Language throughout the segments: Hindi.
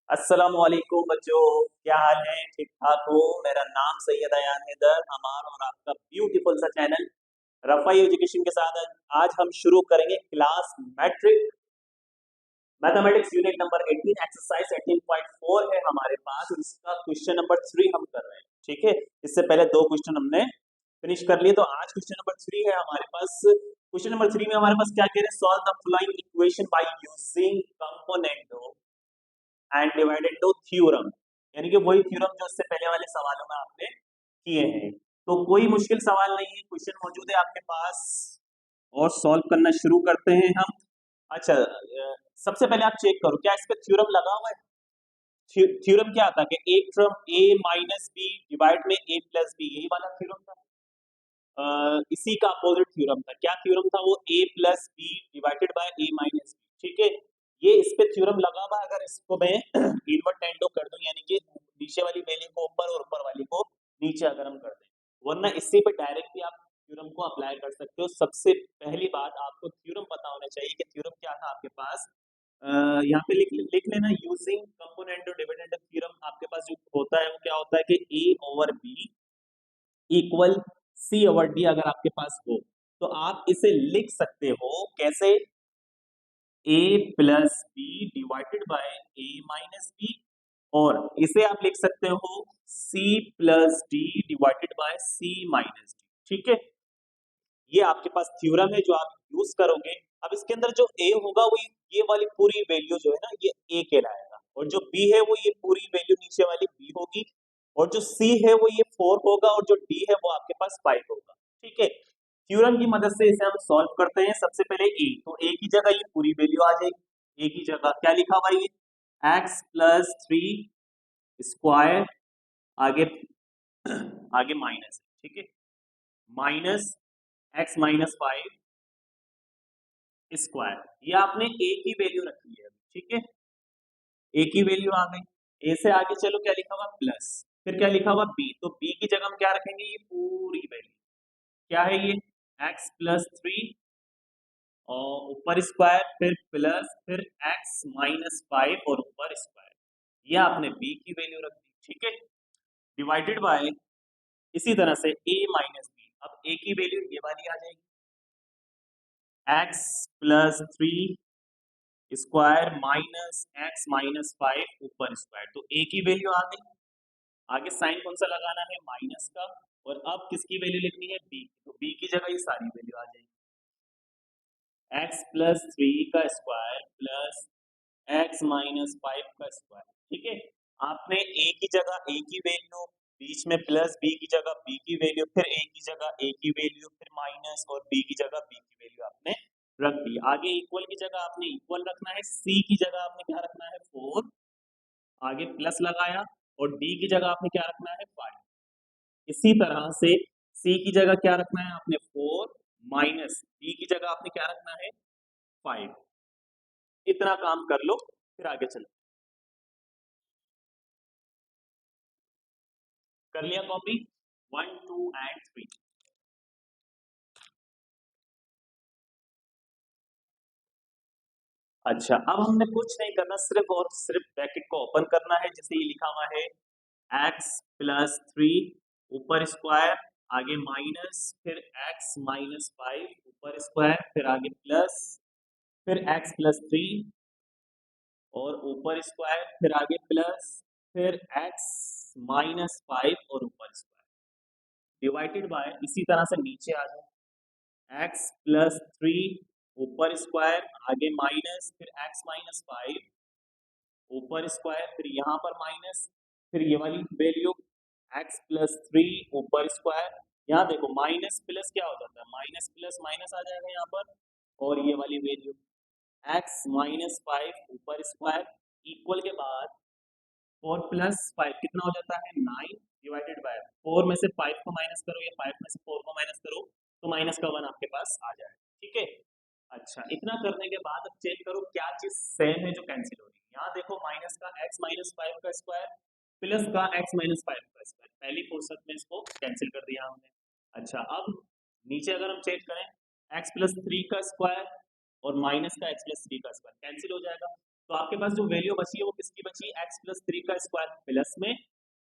अस्सलामुअलैकुम बच्चों। क्या हाल है? ठीक ठाक हो? मेरा नाम सैयद अयान हैदर, हमारा और आपका ब्यूटीफुल सा चैनल रफाई एजुकेशन के साथ आज हम शुरू करेंगे class matric mathematics unit number 18 exercise 18.4 है हमारे पास। इसका क्वेश्चन नंबर 3 हम कर रहे हैं। ठीक है, इससे पहले दो क्वेश्चन हमने फिनिश कर लिए, तो आज क्वेश्चन नंबर 3 है हमारे पास। क्वेश्चन नंबर 3 में हमारे पास क्या कह रहे हैं? Solve the following equation by using component and divided to theorem, यानी कि वही थ्योरम जो इससे पहले वाले सवालों में आपने किए हैं। तो कोई मुश्किल सवाल नहीं है, क्वेश्चन मौजूद है आपके पास और सॉल्व करना शुरू करते हैं हम। अच्छा, सबसे पहले आप चेक करो क्या इस पे थ्योरम लगा हुआ है। थ्योरम क्या आता है कि एक term a minus B divide में a प्लस बी, यही वाला थ्योरम था। इसी का अपोजिट थ्योरम था। क्या थ्योरम था वो? a plus B divided by a minus B. ठीक है, ये इस पे थ्योरम लगा हुआ। अगर इसको मैं इनवर्ट टेंडो कर दूं, यानी कि नीचे वाली वैल्यू को ऊपर और ऊपर वाली को नीचे अगर हम कर दें, वरना इसी पे डायरेक्ट भी आप थ्योरम को अप्लाई कर सकते हो। सबसे पहली बात आपको थ्योरम पता होना चाहिए कि थ्योरम क्या था आपके पास। यहाँ पे लिख लेना, यूजिंग कंपोनेंट और डिविडेंड थ्योरम। आपके पास जो होता है वो क्या होता है कि a over b equal C over D अगर आपके पास हो तो आप इसे लिख सकते हो कैसे? a plus B divided by a minus B, और इसे आप लिख सकते हो c plus D divided by c minus D. ठीक है, ये आपके पास थ्योरम है जो आप यूज करोगे। अब इसके अंदर जो a होगा वो ये वाली पूरी वैल्यू जो है ना, ये a कहलाएगा, और जो b है वो ये पूरी वैल्यू नीचे वाली b होगी, और जो c है वो ये 4 होगा, और जो d है वो आपके पास 5 होगा। ठीक है, थ्योरम की मदद से इसे हम सॉल्व करते हैं। सबसे पहले a, तो a की जगह ये पूरी वैल्यू आ जाएगी। a की जगह क्या लिखा हुआ है? ये x प्लस 3 स्क्वायर, आगे आगे माइनस। ठीक है, माइनस x माइनस 5 स्क्वायर, ये आपने a की वैल्यू रखी है। ठीक है, a की वैल्यू आ गई। a से आगे चलो, क्या लिखा हुआ? प्लस, फिर क्या लिखा हुआ? b, तो b की जगह हम क्या रखेंगे? ये पूरी वैल्यू क्या है? ये x प्लस 3 और ऊपर स्क्वायर, फिर प्लस, फिर x माइनस 5 और ऊपर स्क्वायर, ये आपने b की वैल्यू रख दी। ठीक है, डिवाइडेड बाय इसी तरह से a माइनस बी, अब a की वैल्यू ये वाली आ जाएगी, x plus 3 square minus x minus 5 ऊपर स्क्वायर, तो a की वैल्यू आ गई। आगे साइन कौन सा लगाना है? माइनस का, और अब किसकी वैल्यू लिखनी है? b, तो b की जगह ये सारी वैल्यू आ जाएगी, x प्लस 3 का स्क्वायर प्लस x माइनस 5 का स्क्वायर। ठीक है, आपने a की जगह a की वैल्यू, बीच में प्लस, b की जगह b की वैल्यू, फिर a की जगह a की वैल्यू, फिर माइनस, और b की जगह b की वैल्यू आपने रख दी। आगे इक्वल की जगह आपने इक्वल रखना है, c की जगह आपने क्या रखना है? 4, आगे प्लस लगाया, और d की जगह आपने क्या रखना है? 5। इसी तरह से c की जगह क्या रखना है आपने? 4, माइनस d की जगह आपने क्या रखना है? 5। इतना काम कर लो, फिर आगे चलो। कर लिया कॉपी? 1 2 एंड 3। अच्छा, अब हमने कुछ नहीं करना, सिर्फ और सिर्फ ब्रैकेट को ओपन करना है। जैसे ये लिखा हुआ है x प्लस 3 ऊपर स्क्वायर, आगे माइनस, फिर x माइनस 5 ऊपर स्क्वायर, फिर आगे प्लस, फिर x प्लस 3 और ऊपर स्क्वायर, फिर आगे प्लस, फिर x माइनस 5 और ऊपर स्क्वायर, डिवाइडेड बाय इसी तरह से नीचे आ जाए x प्लस 3 ऊपर स्क्वायर, आगे माइनस, फिर x माइनस 5 ऊपर स्क्वायर, फिर यहाँ पर माइनस, फिर ये वाली वैल्यू x प्लस 3 ऊपर स्क्वायर। यहाँ देखो माइनस प्लस क्या हो जाता है? माइनस प्लस माइनस आ जाएगा यहाँ पर, और ये वाली वैल्यू x माइनस 5 ऊपर स्क्वायर इक्वल के बाद 4 प्लस 5 कितना हो जाता है? 9 डिवाइडेड बाय 4 में से 5 को माइनस करो, या 5 में से 4 को माइनस करो, तो माइनस का 1 आपके पास आ जाए। ठीक है, अच्छा, इतना करने के बाद अब चेक करो क्या चीज सेम है जो कैंसिल हो रही है। यहाँ देखो माइनस का x माइनस 5 का स्क्वायर प्लस का x माइनस 5 का स्क्वायर, पहली फुर्सत में इसको कैंसिल कर दिया हमने। अच्छा, अब नीचे अगर हम चेक करें x प्लस 3 का स्क्वायर और माइनस का x प्लस 3 का स्क्वायर कैंसिल हो जाएगा। तो आपके पास जो वैल्यू बची है वो किसकी बची, एक्स प्लस थ्री का स्क्वायर प्लस में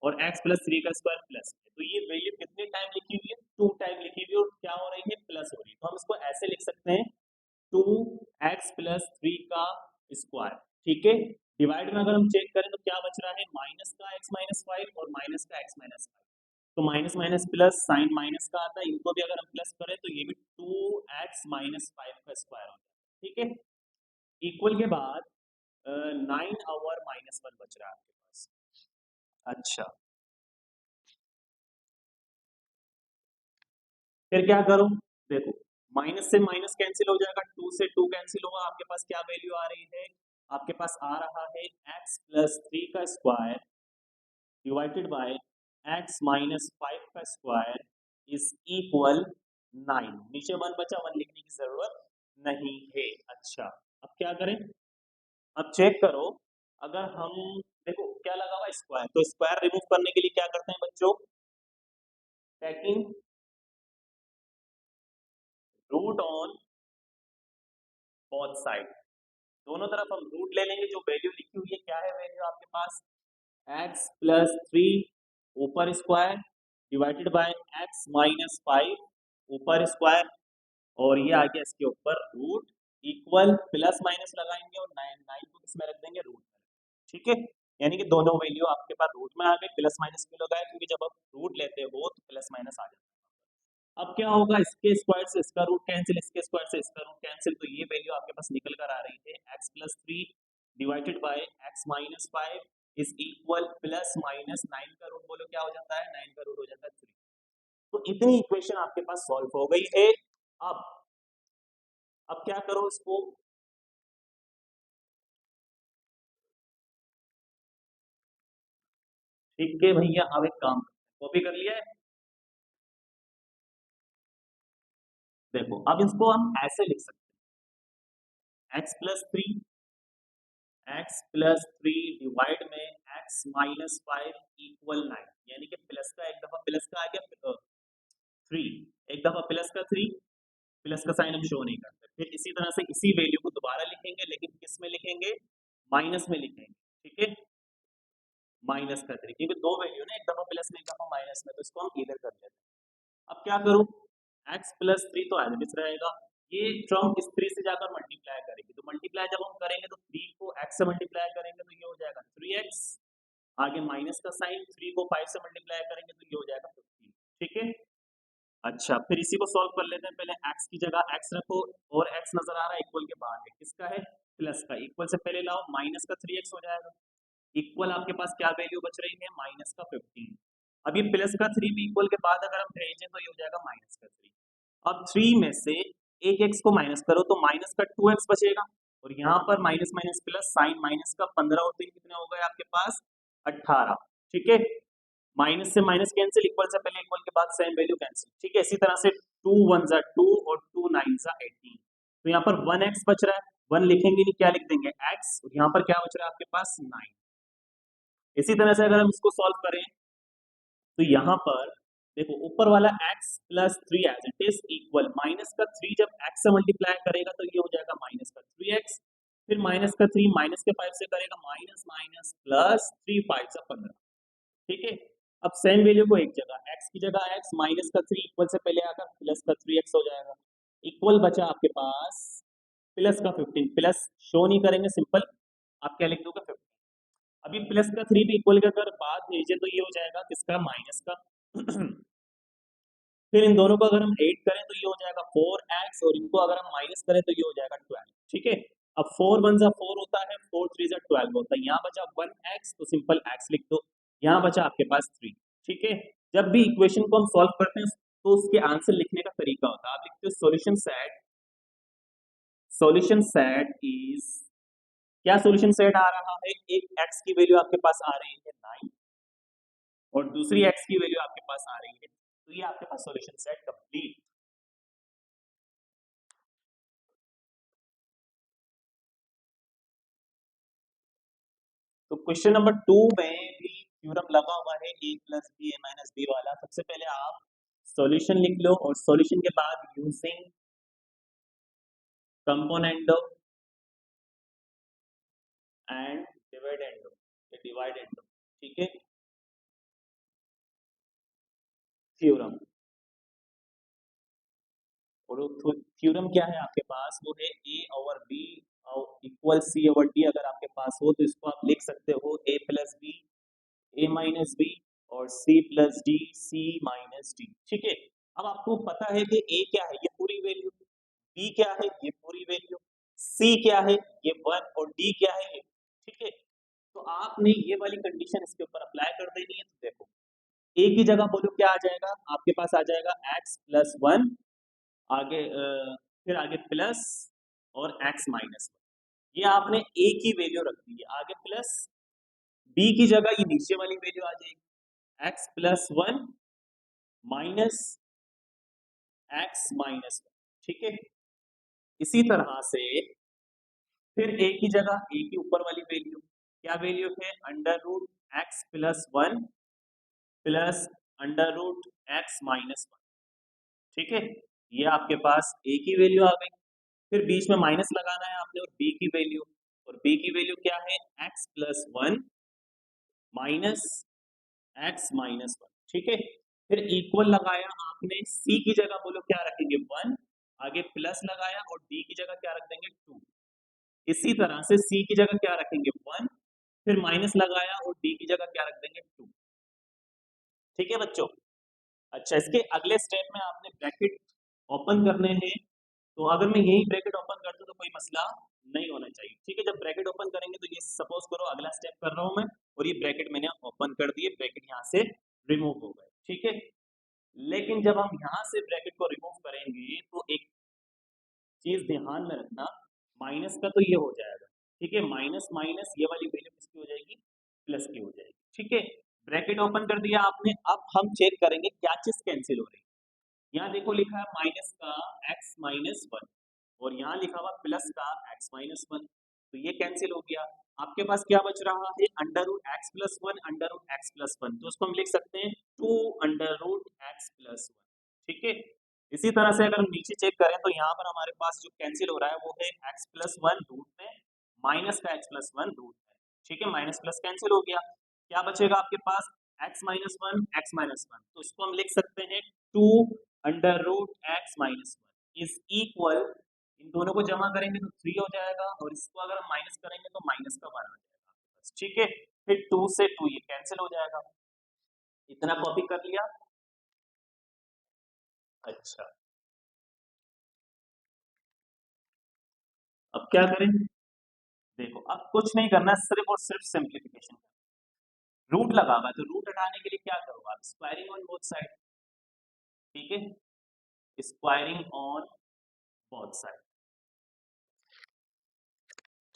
और एक्स प्लस थ्री का स्क्वायर प्लस में। तो ये वैल्यू कितने टाइम लिखी हुई है, 2 टाइम लिखी हुई है और क्या हो रही है, प्लस हो रही है। तो हम इसको ऐसे लिख सकते हैं 2x+3 का स्क्वायर, ठीक है। डिवाइड में अगर हम चेक करें तो क्या बच रहा है, माइनस का x-5 और माइनस का x-5। तो minus minus plus, sign minus का आता है, इनको भी अगर हम प्लस करें तो ये भी 2x-5 का स्क्वायर हो जाता है, ठीक है। इक्वल के बाद 9/-1 बच रहा है आपके पास। अच्छा, फिर क्या करूं, देखो माइनस से माइनस कैंसिल हो जाएगा, 2 से 2 कैंसिल होगा, आपके पास क्या वैल्यू आ रही है, आपके पास आ रहा है x+3 का स्क्वायर डिवाइडेड बाय x-5 का स्क्वायर इज इक्वल 9। नीचे 1 बचा, 1 लिखने की जरूरत नहीं है। अच्छा, अब क्या करें, अब चेक करो, अगर हम देखो क्या लगा हुआ स्क्वायर, तो स्क्वायर रिमूव करने के लिए क्या करते हैं बच्चों, taking root on both side, दोनों तरफ हम रूट ले लेंगे। जो वैल्यू लिखी हुई है, क्या है वैल्यू आपके पास, x+3 ऊपर स्क्वायर डिवाइडेड बाय x-5 ऊपर स्क्वायर और ये आ गया इसके ऊपर रूट, इक्वल प्लस माइनस लगाएंगे और 9 को किस में रख देंगे, रूट में, ठीक है। यानी कि दोनों वैल्यू आपके पास रूट में आ गए, प्लस माइनस क्यों लगाए, क्योंकि जब आप रूट लेते हो तो प्लस माइनस आ जाता है। अब क्या होगा, इसके स्क्वायर से इसका रूट कैंसिल, इसके स्क्वायर से इसका रूट कैंसिल, तो ये वैल्यू आपके पास निकल कर आ रही है x+3 divided by x-5 is equal plus minus 9 का रूट बोलो क्या हो जाता है, 9 का रूट हो जाता है 3। तो इतनी इक्वेशन आपके पास सॉल्व हो गई है। अब अब क्या करो इसको, ठीक है भैया, अब एक काम कॉपी कर लिया है, देखो अब इसको हम ऐसे लिख सकते हैं, x+3 डिवाइड में x-5 इक्वल 9, यानी कि प्लस का एक दफा प्लस का आ गया 3, एक दफा प्लस का 3, प्लस का साइन हम शो नहीं करते, फिर इसी तरह से इसी वैल्यू को दोबारा लिखेंगे, लेकिन किस में लिखेंगे, माइनस में लिखेंगे, ठीक है, माइनस का 3, क्योंकि दो वैल्यू ना, एक दफा प्लस में एक दफा माइनस में, तो इसको हम इधर कर लेते हैं। अब क्या करूं, x+3 तो एज इट इज रहेगा, ये टर्म इस 3 से जाकर मल्टीप्लाई करेगी, तो मल्टीप्लाई जब हम करेंगे तो 3 को x से मल्टीप्लाई करेंगे तो ये हो जाएगा 3x, आगे माइनस का साइन, 3 को 5 से मल्टीप्लाई करेंगे तो ये हो जाएगा 15, ठीक है। अच्छा, फिर इसी को सॉल्व कर लेते हैं, पहले x की जगह x रखो और x नजर आ रहा है इक्वल के बाद है, किसका है, प्लस का, इक्वल से पहले लाओ, माइनस का 3x हो जाएगा, इक्वल आपके पास क्या वैल्यू बच रही है, माइनस का 15। अब ये प्लस का 3 भी इक्वल के बाद अगर हम भेजें तो ये हो जाएगा माइनस का 3। अब 3 में से एक एक्स को माइनस करो तो माइनस का 2x बचेगा, और यहाँ पर minus minus plus, sign minus का 15 और 3 कितने हो गए आपके पास, 18, ठीक है। माइनस से माइनस कैंसिल, इक्वल से पहले इक्वल के बाद सेम वैल्यू कैंसिल, ठीक है। इसी तरह से 2 1 जा 2 और 2 9 जा 18, तो यहाँ पर 1x बच रहा है, 1 लिखेंगे नहीं, क्या लिख देंगे x, और यहाँ पर क्या बच रहा है आपके पास 9। इसी तरह से अगर हम इसको सॉल्व करें तो यहाँ पर देखो ऊपर वाला x+3 as it is equal minus का 3 जब x से मल्टीप्लाई करेगा तो ये हो जाएगा माइनस का 3x, फिर माइनस का 3 माइनस के 5 से करेगा माइनस माइनस प्लस 3 5 से 15, ठीक है। अब सेम वैल्यू को एक जगह x की जगह x, माइनस का 3 इक्वल से पहले आकर प्लस का 3x हो जाएगा, इक्वल बचा आपके पास प्लस का 15, प्लस शो नहीं करेंगे, सिंपल आप क्या लिख दोगे 15। अभी प्लस का 3 भी इक्वल का अगर बाद भेजे तो ये हो जाएगा किसका, माइनस का फिर इन दोनों को अगर हम ऐड करें तो ये हो जाएगा 4x, और इनको अगर हम माइनस करें तो ये हो जाएगा 12, ठीक है। अब 4 1 जा 4 होता है, 4 3 जा 12 होता है, यहाँ बचा 1x तो सिंपल x लिख दो, यहाँ बचा आपके पास 3, ठीक है। जब भी इक्वेशन को हम सॉल्व करते हैं तो उसके आंसर लिखने का तरीका होता है, आप लिखते हो सॉल्यूशन सेट इज, क्या सॉल्यूशन सेट आ रहा है, एक x की वैल्यू आपके पास आ रही है 9 और दूसरी x की वैल्यू आपके पास आ रही है, तो ये आपके पास सॉल्यूशन सेट कंप्लीट। तो क्वेश्चन नंबर 2 में भी थ्योरम लगा हुआ है a plus B A minus B वाला। सबसे पहले आप सॉल्यूशन लिख लो और सॉल्यूशन के बाद यूजिंग कंपोनेंट एंड डिवाइडेंड, ठीक है। थ्योरम, और थ्योरम क्या है आपके पास, वो है A over B equal C over D. अगर आपके पास हो तो इसको आप लिख सकते हो ए plus B, A minus B, और सी प्लस डी, सी माइनस डी, ठीक है। अब आपको पता है कि ए क्या है, ये पूरी वैल्यू, बी क्या है, ये पूरी वैल्यू, सी क्या है, ये 1, और डी क्या है, ये, ठीक है। तो आपने ये वाली कंडीशन इसके ऊपर अप्लाई कर देनी है। तो देखो ए की जगह बोलो क्या आ जाएगा, आपके पास आ जाएगा x प्लस 1, आगे फिर आगे प्लस और x माइनस 1। ये आपने a की वैल्यू रख दी है, आगे प्लस, b की जगह ये नीचे वाली वैल्यू आ जाएगी x plus 1 minus x minus 1, ठीक है। इसी तरह से फिर a की जगह a की ऊपर वाली वैल्यू, क्या वैल्यू है, under root x plus 1 plus under root x minus 1, ठीक है। ये आपके पास a की वैल्यू आ गई। फिर बीच में माइनस लगाना है आपने, और b की वैल्यू, और b की वैल्यू क्या है, x plus 1 minus x minus 1, ठीक है। फिर इक्वल लगाया आपने, c की जगह बोलो क्या रखेंगे 1, आगे प्लस लगाया, और d की जगह क्या रख देंगे 2। इसी तरह से c की जगह क्या रखेंगे 1, फिर माइनस लगाया, और d की जगह क्या रख देंगे 2, ठीक है बच्चों। अच्छा, इसके अगले स्टेप में आपने ब्रैकेट ओपन करने हैं। तो अगर मैं यही ब्रैकेट ओपन कर दूं तो कोई मसला नहीं होना चाहिए, ठीक है। जब ब्रैकेट ओपन करेंगे तो ये सपोज करो अगला स्टेप कर रहा हूं मैं, और ये ब्रैकेट मैंने ओपन कर दिए, ब्रैकेट यहाँ से रिमूव हो गए, ठीक है। लेकिन जब हम यहाँ से ब्रैकेट को रिमूव करेंगे तो एक चीज ध्यान में रखना, माइनस का तो ये हो जाएगा, ठीक है। माइनस माइनस ये वाली वैल्यू किसकी हो जाएगी, प्लस की हो जाएगी, ठीक है। ब्रैकेट ओपन कर दिया आपने, अब हम चेक करेंगे क्या चीज कैंसिल हो रही है। यहाँ देखो लिखा है माइनस का x माइनस 1, और यहाँ लिखा हुआ प्लस का x माइनस 1, तो ये कैंसिल हो गया। आपके पास क्या बच रहा है, under root X plus 1, under root X plus 1, तो उसको हम लिख सकते हैं 2 अंडर रूट एक्स प्लस 1, ठीक है। इसी तरह से अगर हम नीचे चेक करें तो यहाँ पर हमारे पास जो कैंसिल हो रहा है वो है x प्लस 1 रूट में माइनस का x प्लस 1 रूट में, ठीक है। माइनस प्लस कैंसिल हो गया, क्या बचेगा आपके पास, x माइनस 1 x माइनस 1, तो इसको हम लिख सकते हैं 2 under root x minus 1 is equal, इन दोनों को जमा करेंगे तो 3 हो जाएगा, और इसको अगर हम माइनस करेंगे तो माइनस का 1 आ जाएगा, ठीक है। फिर 2 से 2 ये कैंसिल हो जाएगा, इतना कॉपी कर लिया। अच्छा, अब क्या करें, देखो अब कुछ नहीं करना, सिर्फ और सिर्फ सिंप्लीफिकेशन। रूट लगा हुआ है तो रूट हटाने के लिए क्या करो आप, स्क्वायरिंग ऑन बोथ साइड, ठीक है, स्क्वायरिंग ऑन बोथ साइड,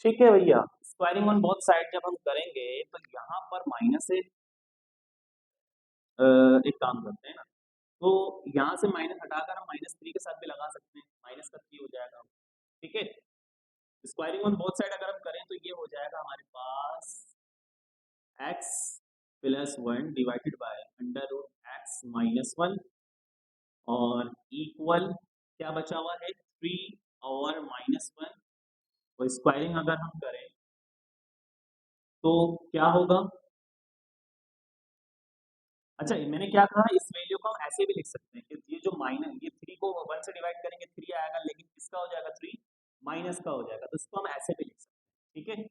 ठीक है भैया। स्क्वायरिंग ऑन बोथ साइड जब हम करेंगे तो यहाँ पर माइनस से एक काम करते हैं ना, तो यहाँ से माइनस हटाकर हम -3 के साथ भी लगा सकते हैं, माइनस का 3 हो जाएगा, ठीक है। स्क्वायरिंग ऑन बोथ साइड अगर हम करें तो ये हो जाएगा हमारे पास x plus 1 divided by under root x minus 1, और इक्वल क्या बचा हुआ है 3 और -1, और स्क्वायरिंग अगर हम करें तो क्या होगा। अच्छा, मैंने क्या कहा, इस वैल्यू को हम ऐसे भी लिख सकते हैं कि ये जो माइनस, ये 3 को 1 से डिवाइड करेंगे 3 आएगा, लेकिन किसका हो जाएगा 3 माइनस का हो जाएगा, तो इसको हम ऐसे भी लिख सकते हैं, ठीक है।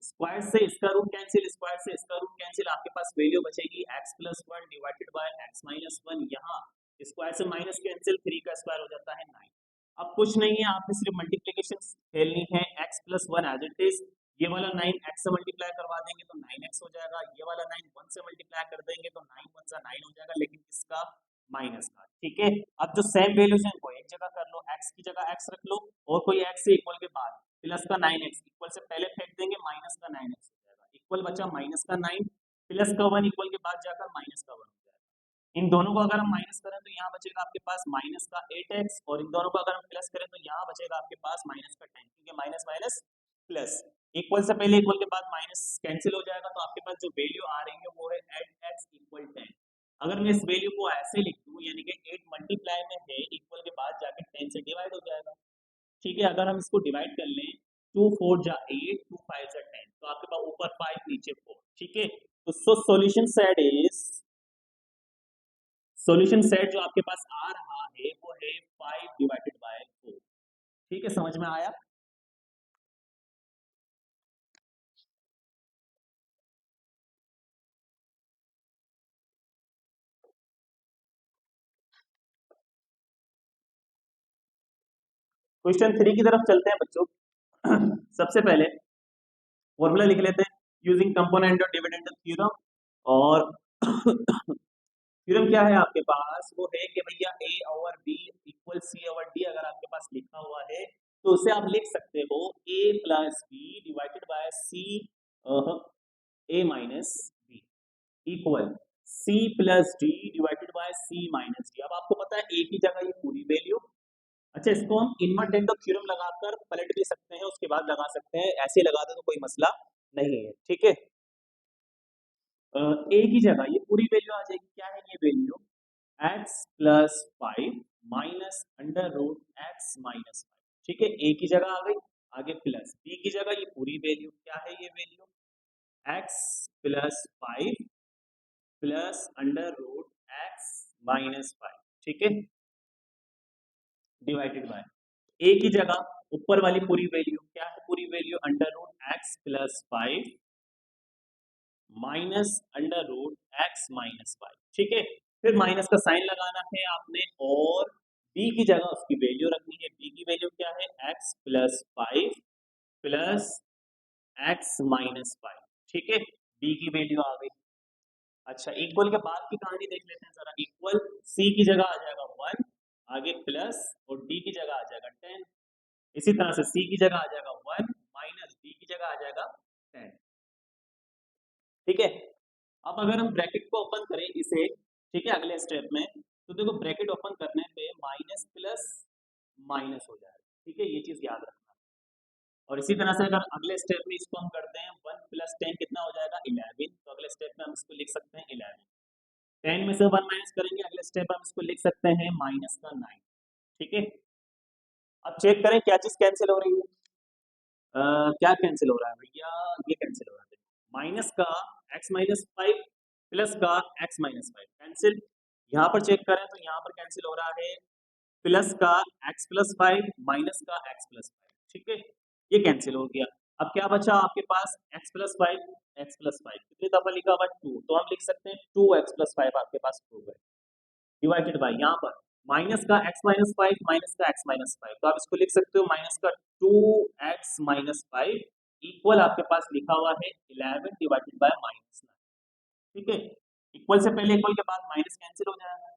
स्क्वायर से इसका रूट कैंसिल, स्क्वायर से इसका रूट कैंसिल, आपके पास वैल्यू बचेगी x plus 1 divided bye x minus 1, यहाँ स्क्वायर से माइनस कैंसिल, 3 का स्क्वायर हो जाता है 9। अब कुछ नहीं है, आपने सिर्फ मल्टीप्लिकेशन खेलनी है, x plus 1 as it is, ये वाला 9 x से मल्टीप्लाई करवा देंगे तो 9x हो जाएगा, ये वाला 9 1 से मल्टीप्लाई कर देंगे तो 9 1 सा 9 हो जाएगा, लेकिन किसका, माइनस का, ठीक है। अब जो सेम वैल्यूज हैं वो एक जगह कर लो, x की जगह x रख लो, और कोई x से इक्वल के बाद प्लस का 9x, इक्वल से पहले फेंक देंगे, माइनस का 9x हो जाएगा, इक्वल बचा माइनस का 9, प्लस का 1 इक्वल के बाद जाकर माइनस का 1 हो जाएगा। इन दोनों को अगर हम माइनस करें तो यहाँ बचेगा आपके पास माइनस का 8x, और इन दोनों को अगर हम प्लस करें तो यहाँ बचेगा आपके पास माइनस का 10, क्योंकि माइनस माइनस प्लस, इक्वल से पहले इक्वल के बाद माइनस कैंसिल हो जाएगा, तो आपके पास जो वैल्यू आ रही है वो है 8x इक्वल 10। अगर मैं इस वैल्यू को ऐसे लिख दूं 2 यानी कि 8 मल्टीप्लाई में है, इक्वल के बाद जाके 10 से डिवाइड हो जाएगा। ठीक है, अगर हम इसको डिवाइड कर लें 2 4 जा 8, 2 5 जा 10, तो आपके पास ऊपर 5 नीचे 4। ठीक है, तो सॉल्यूशन सेट जो आपके पास आ रहा है वो है 5 डिवाइडेड बाय 4। ठीक है, समझ में आया? क्वेश्चन 3 की तरफ चलते हैं बच्चों। सबसे पहले फॉर्मूला लिख लेते हैं यूजिंग कंपोनेंट और डिविडेंड थ्योरम। और थ्योरम क्या है आपके पास? वो है कि भैया a over b equal c over d अगर आपके पास लिखा हुआ है तो उसे आप लिख सकते हो a plus b divided by c a minus b equal c plus d divided by c minus d। अब आपको पता है a की जगह ये पूरी वैल्यू। अच्छा, इसको हम इनवर्टेंट ऑफ थ्योरम लगाकर पलट भी सकते हैं, उसके बाद लगा सकते हैं, ऐसे लगा दे तो कोई मसला नहीं है। ठीक है, ए की जगह ये पूरी वैल्यू आ जाएगी। क्या है ये value? x plus 5 minus under root x minus 5। ठीक है, ए की जगह आ गई, आगे प्लस बी की जगह ये पूरी वैल्यू। क्या है ये value? x plus 5 plus under root x minus 5। ठीक है, डिवाइडेड बाय ए की जगह ऊपर वाली पूरी वैल्यू। क्या है पूरी value? Under root X plus 5 minus under root x minus 5। ठीक है, फिर माइनस का साइन लगाना है आपने और b की जगह उसकी वैल्यू रखनी है। b की वैल्यू क्या है? x plus 5 plus x minus 5। ठीक है, b की वैल्यू आ गई। अच्छा, इक्वल के बाद की कहानी देख लेते हैं जरा। इक्वल c की जगह आ जाएगा 1, आगे प्लस और d की जगह आ जाएगा 10। इसी तरह से c की जगह आ जाएगा 1 माइनस d की जगह आ जाएगा 10। ठीक है, अब अगर हम ब्रैकेट को ओपन करें इसे, ठीक है, अगले स्टेप में, तो देखो ब्रैकेट ओपन करने पे माइनस प्लस माइनस हो जाएगा। ठीक है, ये चीज याद रखना। और इसी तरह से अगर अगले स्टेप में इसको हम करते हैं 1 प्लस 10 कितना हो जाएगा? 11। तो अगले स्टेप में हम इसको लिख सकते हैं 11। 10 में से 1 माइनस करेंगे, अगले स्टेप में हम इसको लिख सकते हैं माइनस का 9। ठीक है, अब चेक करें क्या चीज कैंसिल हो रही है। क्या कैंसिल हो रहा है भैया? ये कैंसिल हो रहा है, माइनस का x माइनस 5 प्लस का x माइनस 5 कैंसिल। यहाँ पर चेक करें तो यहाँ पर कैंसिल हो रहा है प्लस का x प्लस 5 माइनस का x प्लस 5। ठीक है, ये कैंसिल हो गया। अब क्या बचा आपके पास? x प्लस 5, x प्लस 5 कितनी दफा लिखा हुआ? 2, तो हम लिख सकते हैं 2x प्लस 5 आपके पास हो गए डिवाइडेड बाय यहाँ पर माइनस का x माइनस 5 माइनस का x माइनस 5, तो आप इसको लिख सकते हो माइनस का 2x माइनस 5 इक्वल आपके पास लिखा हुआ है 11 डिवाइडेड बाय माइनस 9। ठीक है, इक्वल से पहले इक्वल के बाद माइनस कैंसिल हो जाएगा,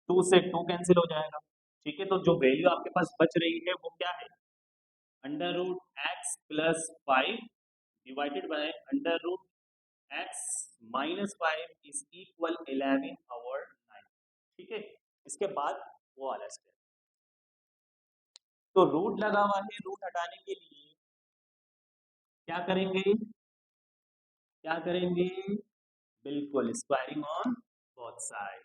2 से 2 कैंसिल हो जाएगा। ठीक है, तो जो वैल्यू आपके पास बच रही है वो क्या है? Under root X plus 5 divided by under root x minus 5 is equal 11 over 9। ठीक है, इसके बाद वो वाला स्टेप, तो रूट लगा हुआ है, रूट हटाने के लिए क्या करेंगे? क्या करेंगे? बिल्कुल स्क्वायरिंग ऑन बोथ साइड।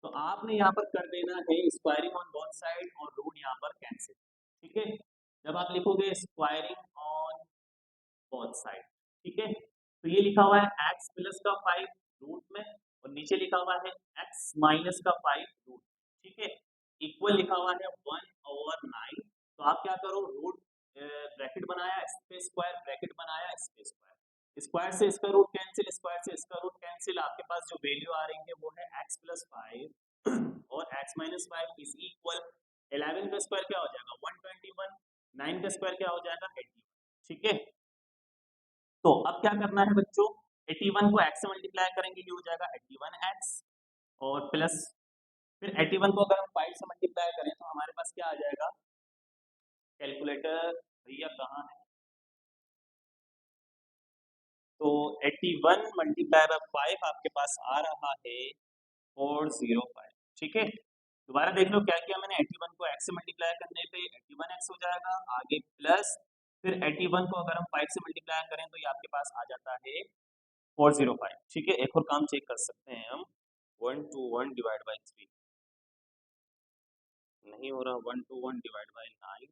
तो आपने यहाँ पर कर देना है स्क्वायरिंग ऑन बोथ साइड और रूट यहाँ पर कैंसिल। ठीक है, जब आप लिखोगे स्क्वायरिंग ऑन बोथ साइड, ठीक है, तो ये लिखा हुआ है x प्लस का 5 रूट में और नीचे लिखा हुआ है x माइनस का 5 रूट। ठीक है, इक्वल लिखा हुआ है 1 ओवर 9। तो आप क्या करो, रूट ब्रैकेट बनाया, इस पे स्क्वायर, ब्रैकेट बनाया, इस पे स्क्वायर, स्क्वायर से इसका रूट कैंसिल, स्क्वायर से इसका रूट कैंसिल। आपके पास जो वैल्यू आ रही है वो है x प्लस 5 और x माइनस 5 इज इक्वल 11 का स्क्वायर क्या हो जाएगा? 121, 9 का स्क्वायर क्या हो जाएगा? 81। ठीक है, तो अब क्या करना है बच्चों? 81 को x से मल्टीप्लाई करेंगे, ये हो जाएगा 81x और प्लस फिर 81 को अगर हम 5 से मल्टीप्लाई करें तो हमारे पास क्या आ जाएगा? कैलकुलेटर भैया कहाँ है? तो 81 मल्टीप्लाई बाय 5 आपके पास आ रहा है 405। ठीक है, दोबारा देख लो क्या किया मैंने। 81 को x से मल्टीप्लाई करने पे 81x हो जाएगा, आगे प्लस फिर 81 को अगर हम 5 से मल्टीप्लाई करें तो ये आपके पास आ जाता है 405। ठीक है, एक और काम चेक कर सकते हैं हम। 121 डिवाइड बाई 3 नहीं हो रहा, 121 डिवाइड बाई 9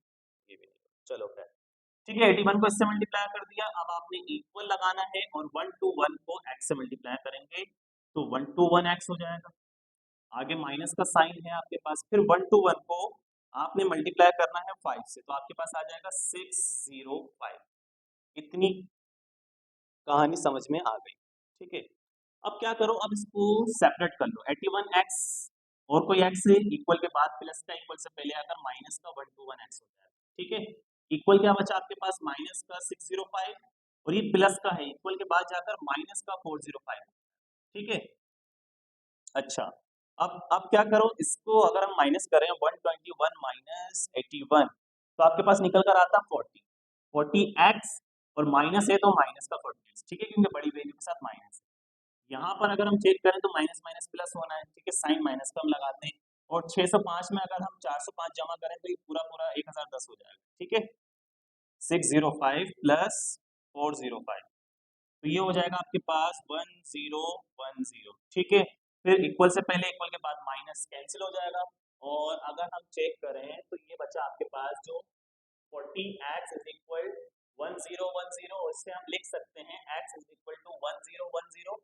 ये भी नहीं। चलो खैर ठीक है, 81 को इससे मल्टीप्लाई कर दिया। अब आपने इक्वल लगाना है और 121 को x से मल्टीप्लाई करेंगे तो 121 x हो जाएगा। आगे माइनस का साइन है आपके पास, फिर 121 को आपने मल्टीप्लाई करना है 5 से, तो आपके पास आ जाएगा 605। इतनी कहानी समझ में आ गई। ठीक है, अब क्या करो, अब इसको सेपरेट कर लो। 81x और कोई x है इक्वल के बाद प्लस का इक्वल से पहले आकर माइनस का 121x हो जाएगा। ठीक है, इक्वल क्या बचा आपके पास, माइनस का 605 और ये प्लस का है, इक्वल के बाद जाकर माइनस का 405। ठीक है, अच्छा अब क्या करो, इसको अगर हम माइनस करें 121 माइनस 81 तो आपके पास निकल कर आता 40x और माइनस है तो माइनस का 40। ठीक है, क्योंकि बड़ी वैल्यू के साथ माइनस है। यहाँ पर अगर हम चेक करें तो माइनस माइनस प्लस होना है। ठीक है, साइन माइनस का हम लगाते हैं और 605 में अगर हम 405 जमा करें तो ये पूरा पूरा 1010 हो जाएगा। ठीक है, 605 प्लस 405 तो ये हो जाएगा आपके पास 1010। ठीक है, फिर इक्वल से पहले इक्वल के बाद माइनस कैंसिल हो जाएगा और अगर हम चेक करें तो ये बचा आपके पास जो 40x इज इक्वल 1010, इससे हम लिख सकते हैं x is equal to 1010।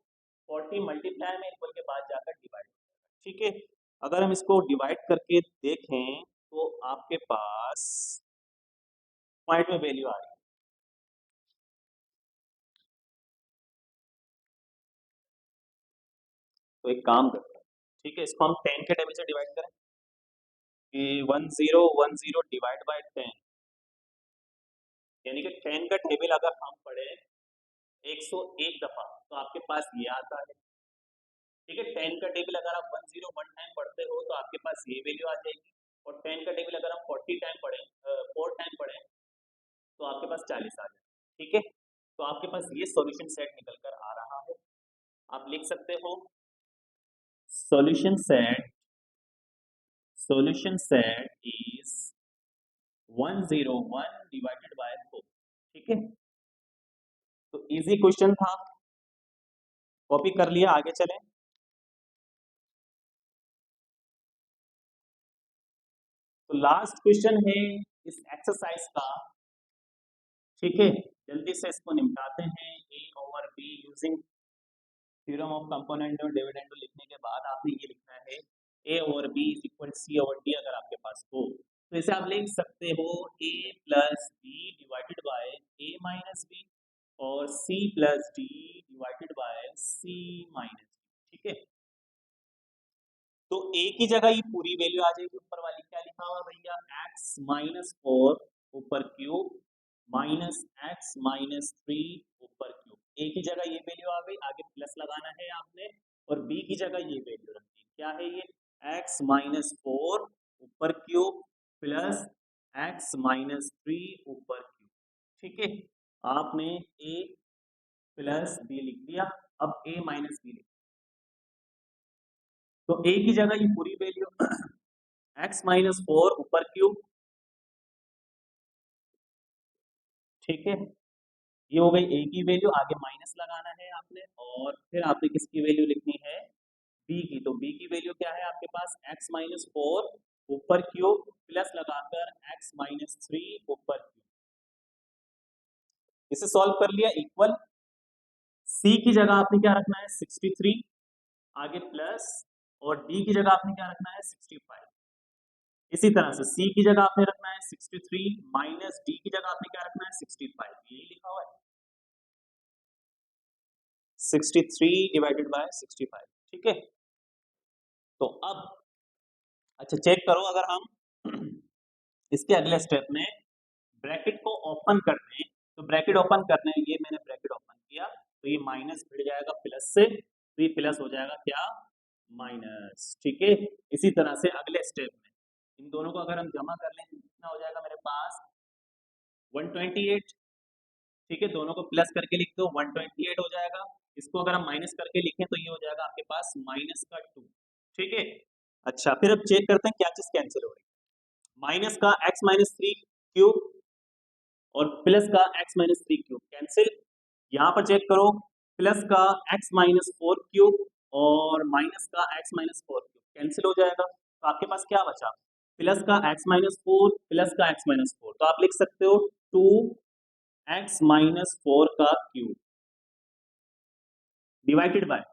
40 multiply में इक्वल के बाद जाकर डिवाइड हो जाएगा। ठीक है, अगर हम इसको डिवाइड करके देखें तो आपके पास पॉइंट में वैल्यू आ रही है। तो एक काम करते हैं, ठीक है, इसको हम 10 के टेबल से डिवाइड करें कि 1010 डिवाइड बाय 10, यानी कि 10 का टेबल अगर हम पढ़े 101 दफा तो आपके पास ये आता है। ठीक है, 10 का टेबल अगर आप 101 टाइम पढ़ते हो तो आपके पास ये वैल्यू आ जाएगी और 10 का टेबल अगर हम 40 टाइम पढ़े 4 टाइम पढ़े तो आपके पास 40 आ जाएगा। ठीक है, तो आपके पास ये सॉल्यूशन सेट निकल कर आ रहा है। आप लिख सकते हो solution set is 101 divided by 4। ठीक है, तो इजी क्वेश्चन था, कॉपी कर लिया, आगे चलें। तो लास्ट क्वेश्चन है इस एक्सरसाइज का। ठीक है, जल्दी से इसको निपटाते हैं। a over b using theorem of component और डिविडेंड लिखने के बाद आपने ये लिखना है a over b is equal c over d अगर आपके पास हो तो इसे आप लिख सकते हो a plus B divided by a minus B और c plus D divided by c minus D. ठीक है, तो a की जगह ये पूरी वैल्यू आ जाएगी। ऊपर वाली क्या लिखा हुआ भैया, x माइनस 4 ऊपर क्यूब माइनस x माइनस 3 ऊपर क्यूब। a की जगह ये वैल्यू आ गई, आगे प्लस लगाना है आपने और b की जगह ये वैल्यू रखनी। क्या है ये, x माइनस 4 ऊपर क्यूब प्लस x माइनस 3 ऊपर क्यूब। ठीक है, आपने a प्लस b लिख दिया, अब a माइनस b लिख, तो a की जगह ये पूरी वैल्यू x माइनस 4 ऊपर क्यूब। ठीक है, ये हो गई a की वैल्यू, आगे माइनस लगाना है आपने और फिर आपने किसकी वैल्यू लिखनी है, b की। तो b की वैल्यू क्या है आपके पास, x माइनस 4 ऊपर क्यूब प्लस लगाकर x माइनस 3 ऊपर क्यूब। इसे सॉल्व कर लिया, इक्वल c की जगह आपने क्या रखना है 63, आगे प्लस और d की जगह आपने क्या रखना है 65। इसी तरह से c की जगह आपने रखना है 63 माइनस d की जगह आपने क्या रखना है 65, यही लिखा हुआ है 63 डिवाइडेड बाय 65। ठीक है, तो अब अच्छा चेक करो, अगर हम इसके अगले स्टेप में ब्रैकेट को ओपन कर दें तो ब्रैकेट ओपन करने, ये मैंने ब्रैकेट ओपन किया तो ये माइनस भिड़ जाएगा प्लस से, तो ये प्लस हो जाएगा क्या, माइनस। ठीक है, इसी तरह से अगले स्टेप में इन दोनों को अगर हम जमा कर लें कितना हो जाएगा मेरे पास 128। ठीक है, दोनों को प्लस करके लिख दो 128 हो जाएगा। इसको अगर हम माइनस करके लिखें तो ये हो जाएगा आपके पास माइनस का 2। ठीक है, अच्छा फिर अब चेक करते हैं क्या चीज कैंसिल हो रही है। माइनस का x माइनस 3 क्यूब और प्लस का x माइनस 3 क्यूब कैंसिल। यहां पर चेक करो, प्लस का x माइनस 4 क्यूब और माइनस का x माइनस फोर कैंसिल हो जाएगा, तो आपके पास क्या बचा, प्लस का x माइनस फोर प्लस का x माइनस फोर, तो आप लिख सकते हो 2x माइनस फोर का cube divided by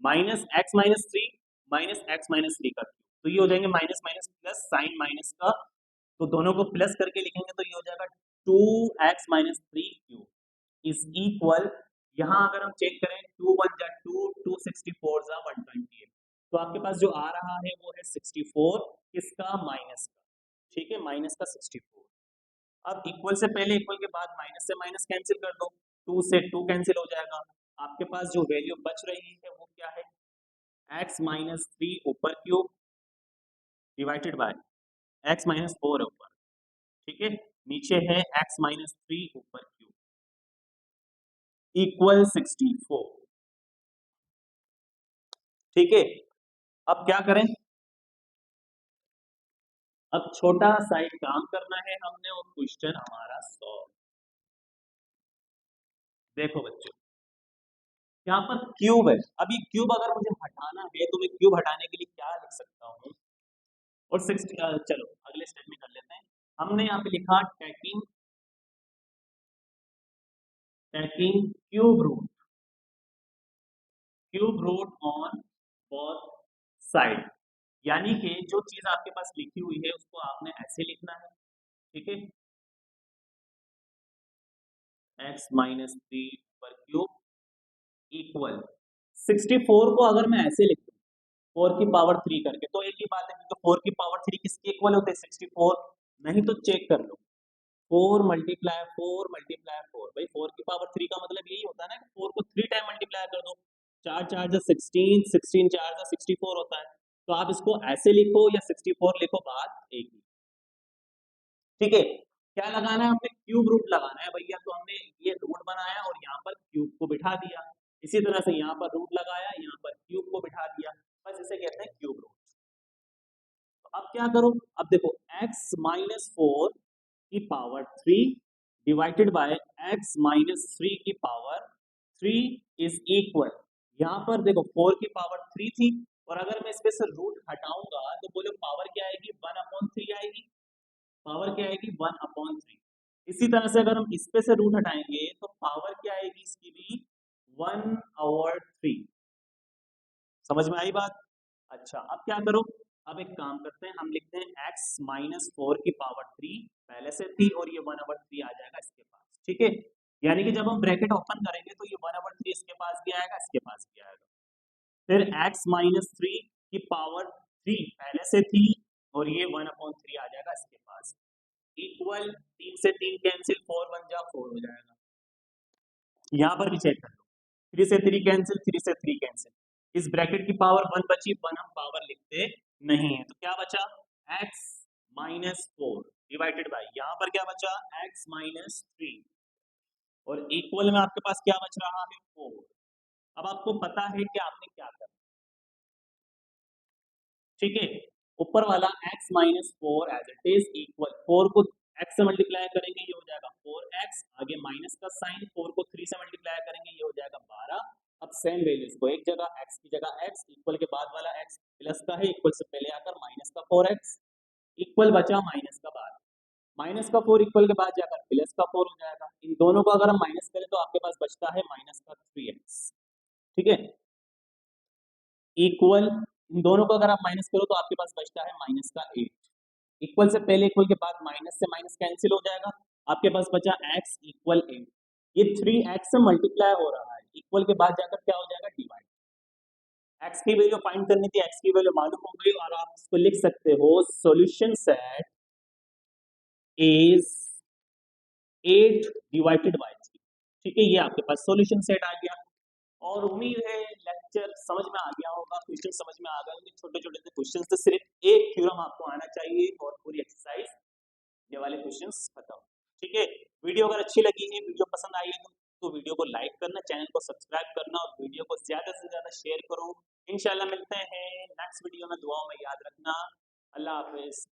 minus x minus three minus x minus three का क्यूब, तो ये हो जाएंगे minus minus plus sign minus का, तो दोनों को प्लस करके लिखेंगे तो ये हो जाएगा 2x minus three cube is equal, यहाँ अगर हम चेक करें 2 1 जा 2 2 64 जा 128, तो आपके पास जो आ रहा है वो है 64 किसका, माइनस का, ठीक है, माइनस का 64। अब इक्वल से पहले इक्वल के बाद माइनस से माइनस कैंसिल कर दो, 2 से 2 कैंसिल हो जाएगा, आपके पास जो वैल्यू बच रही है वो क्या है, x माइनस थ्री ऊपर cube divided by x minus four ऊपर, ठीक है, नीचे है x माइनस थ्री ऊपर क्यूब इक्वल 64, ठीक है। अब क्या करें, अब छोटा सा एक काम करना है हमने और क्वेश्चन हमारा सॉल्व। देखो बच्चों, यहाँ पर क्यूब है, अभी क्यूब अगर मुझे हटाना है तो मैं क्यूब हटाने के लिए क्या लिख सकता हूँ, और 60 चलो अगले स्टेप में कर लेते हैं। हमने यहाँ पे लिखा taking cube root on both side, यानी कि जो चीज आपके पास लिखी हुई है उसको आपने ऐसे लिखना है, ठीक है, x माइनस थ्री पर क्यूब इक्वल 64 को अगर मैं ऐसे लिखूं 4 की पावर 3 करके, तो एक ही बात है कि 4 की पावर 3 किसके इक्वल होते हैं, 64, नहीं तो चेक कर लो 4 मल्टीप्लाई 4 मल्टीप्लाई 4, भाई 4 की पावर 3 का मतलब यही होता है ना कि 4 को 3 टाइम मल्टीप्लाई कर दो, 4 4 जा 16, 16 4 जा 64 होता है, तो आप इसको ऐसे लिखो या 64 लिखो, बात एक ही, ठीक है। क्या लगाना है, हमने क्यूब रूट लगाना है भैया, तो हमने ये रूट बनाया और यहाँ पर क्यूब को बिठा दिया, इसी तरह से यहाँ पर रूट लगाया, यहाँ पर क्यूब को बिठा दिया, बस इसे कहते हैं क्यूब रूट। तो अब क्या करो, अब देखो x माइनस फोर की power 3 divided by x minus three की पावर 3 इज इक्वल, यहाँ पर देखो 4 की पावर 3 थी, और अगर मैं इसमें से रूट हटाऊंगा तो बोलो पावर क्या आएगी, 1/3 आएगी, पावर क्या आएगी 1/3। इसी तरह से अगर हम इस पे से रूट हटाएंगे तो पावर क्या आएगी इसकी भी 1/3, समझ में आई बात। अच्छा अब क्या करो, अब एक काम करते हैं, हम लिखते हैं x माइनस फोर की पावर 3 पहले से थी और ये 1/3 आ जाएगा इसके पास, ठीक है, यानी कि जब हम ब्रैकेट ओपन करेंगे तो ये 1/3 इसके पास भी आएगा, इसके पास भी आएगा, फिर x माइनस थ्री की पावर 3 पहले से थी और ये 1/3 आ जाएगा इसके पास, इक्वल 3 से 3 कैंसिल, 4 1 जा 4 हो जाएगा, यहाँ पर भी चेक कर लो, 3 से 3 कैंसिल, 3 से 3 कैंसिल, इस ब्रैकेट की पावर 1 बची, 1 हम पावर लिखते नहीं है, तो क्या बचा x minus four divided by, यहाँ पर क्या बचा x माइनस थ्री, और इक्वल में आपके पास क्या बच रहा है 4। अब आपको पता है कि आपने क्या करना, ठीक है, ऊपर वाला x minus four as it is equal, 4 को x से मल्टीप्लाई करेंगे ये हो जाएगा 4x, आगे माइनस का साइन, 4 को 3 से मल्टीप्लाई करेंगे ये हो जाएगा 12, अब सेम वैल्यूज को एक जगह x की जगह x, इक्वल के बाद वाला x प्लस का है, इक्वल से पहले आकर माइनस का 4x, इक्वल बचा माइनस का 12, माइनस का 4 इक्वल के बाद जाकर प्लस का 4 हो जाएगा, इन दोनों को अगर हम माइनस करें तो आपके पास बचता है माइनस का 3x, ठीक है, इक्वल इन दोनों को अगर आप माइनस करो तो आपके पास बचता है माइनस का 8, इक्वल से पहले इक्वल के बाद माइनस से माइनस कैंसिल हो जाएगा, आपके पास बचा x इक्वल 8, ये 3x से मल्टीप्लाई हो रहा है, इक्वल के बाद जाकर क्या हो जाएगा डिवाइड, x की वैल्यू फाइंड करनी थी, x की वैल्यू मालूम हो गई, और आप इसको लिख सकते हो solution set is 8 divided by 3, ठीक है, ये आपके पास सॉल्यूशन सेट आ गया, और उम्मीद है लेक्चर समझ में आ गया होगा, क्वेश्चन समझ में आ गए होंगे, छोटे छोटे से क्वेश्चन से सिर्फ एक थ्योरम आपको आना चाहिए और पूरी एक्सरसाइज ये वाले क्वेश्चंस खत्म, ठीक है। वीडियो अगर अच्छी लगी है, वीडियो पसंद आई है तो वीडियो को लाइक करना, चैनल को सब्सक्राइब करना और वीडियो को ज्यादा से ज्यादा शेयर करो। इंशाल्लाह मिलते हैं नेक्स्ट वीडियो में, दुआओं में याद रखना, अल्लाह हाफिज।